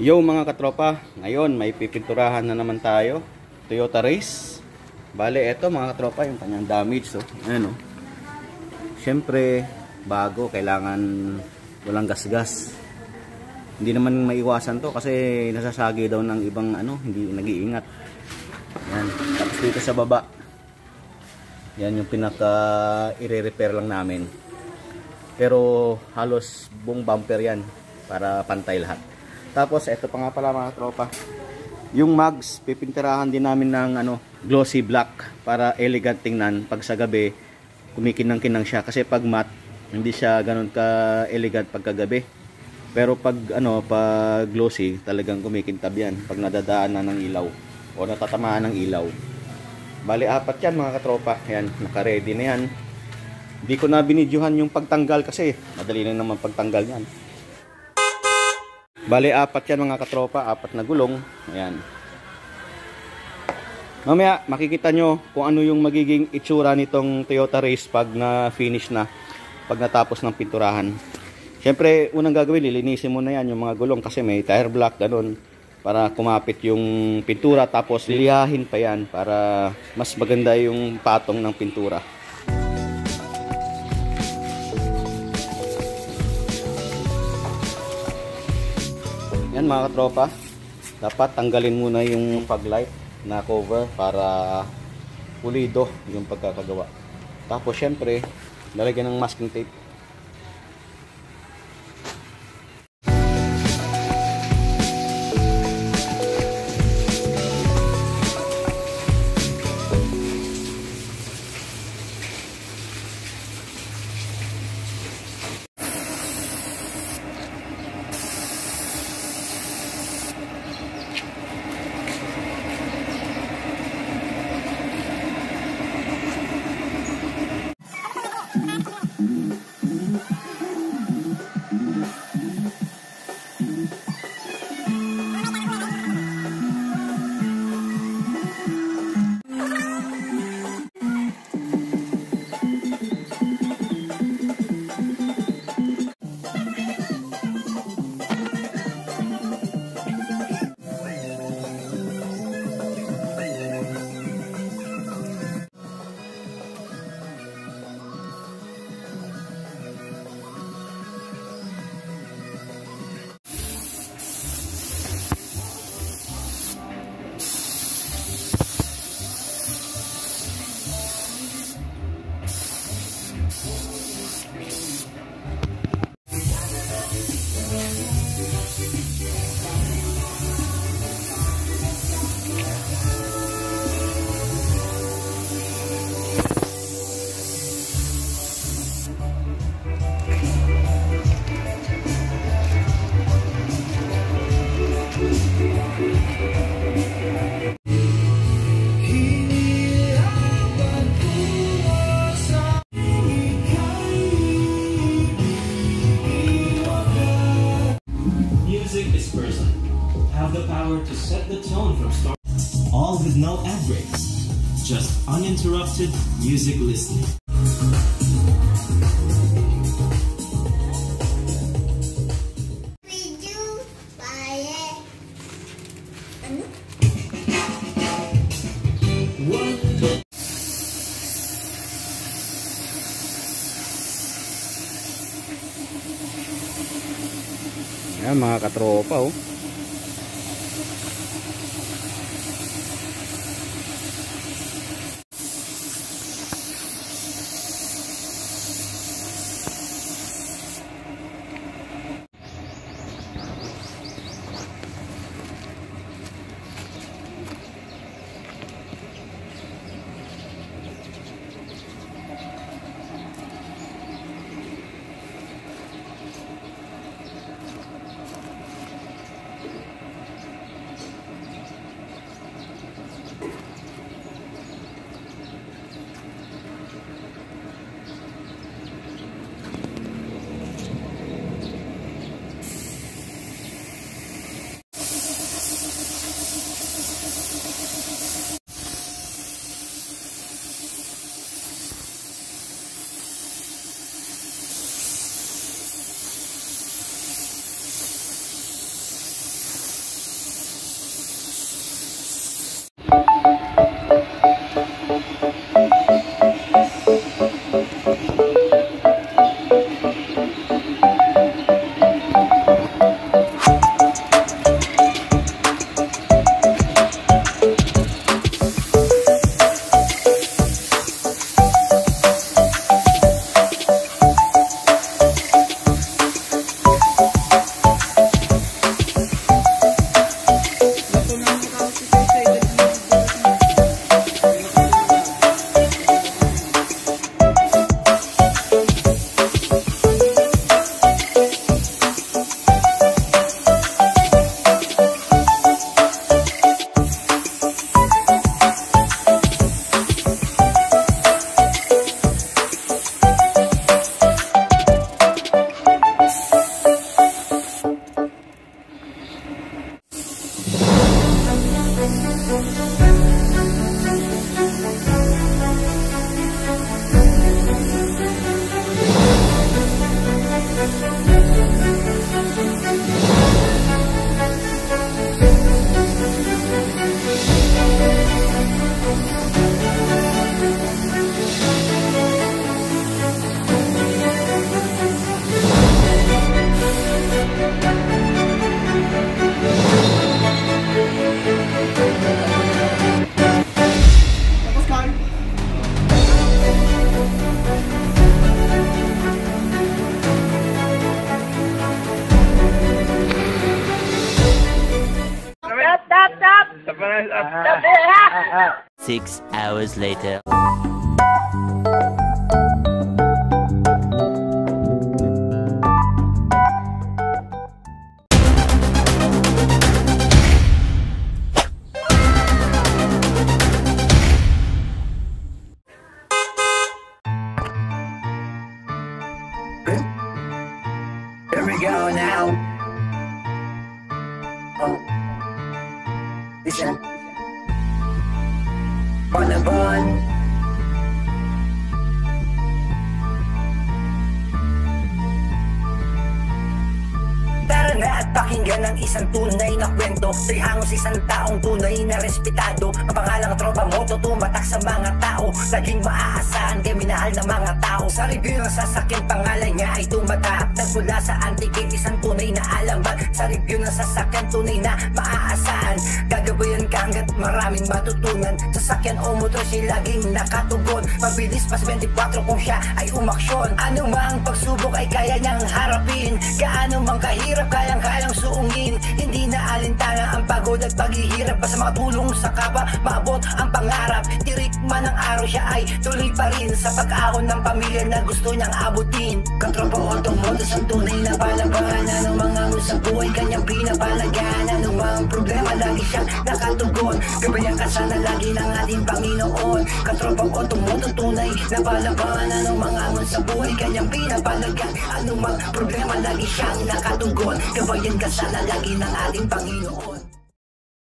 Yo mga katropa, ngayon may pipinturahan na naman tayo. Toyota Race. Bale, eto mga katropa, yung kanyang damage. So, ayan o. Siyempre, bago, kailangan walang gasgas. Hindi naman maiwasan to kasi nasasagi daw ng ibang hindi nag-iingat. Yan. Tapos dito sa baba, yan yung pinaka i-repair lang namin. Pero halos buong bumper yan para pantay lahat. Tapos ito pa nga pala mga tropa, yung mags pipintirahan din namin ng glossy black para elegant tingnan pag sa gabi, kumikinang-kinang siya kasi pag matte hindi siya ganoon ka elegant pagkagabi. Pero pag pag glossy talagang kumikintab yan pag nadadaanan ng ilaw o natatamaan ng ilaw. Bali, 4 yan mga katropa. Yan, naka-ready na yan. Hindi ko na binidyohan yung pagtanggal kasi madali lang naman pagtanggal yan. Bali, 4 yan mga katropa, 4 na gulong. Ayan. Mamaya makikita nyo kung ano yung magiging itsura nitong Toyota Race pag na-finish na, pag natapos ng pinturahan. Siyempre, unang gagawin, lilinisin mo na yan yung mga gulong kasi may tire block, ganun, para kumapit yung pintura. Tapos lilihahin pa yan para mas maganda yung patong ng pintura. Yan mga katropa, dapat tanggalin muna yung fog light na cover para pulido yung pagkakagawa. Tapos syempre, lalagyan ng masking tape. Have the power to set the tone from start, all with no ad breaks, just uninterrupted music listening. Yan mga katropa 6 hours later. Here we go now. Oh, listen. On a bun. Tara na at pakinggan ang isang tunay na kwento. Trihangos isang taong tunay na respetado. Ang pangalang tropa mo to tumatak sa mga tao. Laging maaasahan kay minahal na mga tao. Sa review ng sasakyan pangalan niya ay tumatak. Nagmula sa antikit isang tunay na alambat. Sa review ng sasakyan tunay na maaasahan. Gagabayan ka hanggat maraming matutunan. Sasakyan o motor siya laging nakatugon. Mabilis pas 24 kung siya ay umaksyon. Ano mang pagsubok ay kaya niyang harapin. Gaano mang kahirap kayang-kayang suungin. Hindi na alintana ang pagod at paghihirap. Basta makatulong sa kapwa, maabot ang pangarap. Tirik man ang araw siya ay tuloy pa rin sa pag-ahon ng pamilya na gusto niyang abutin. Katropa automotos ang tunay na palaban. Anong mga sa buhay kanyang pinapalagan. Anong mga problema lagi siyang nakatugon. Gabayan ka sana lagi ng ating Panginoon. Katropa automotos tunay na palaban. Anong mga sa buhay kanyang pinapalagan. Anong mga problema lagi siyang nakatugon. Gabayan ka sana lagi ng ating Panginoon.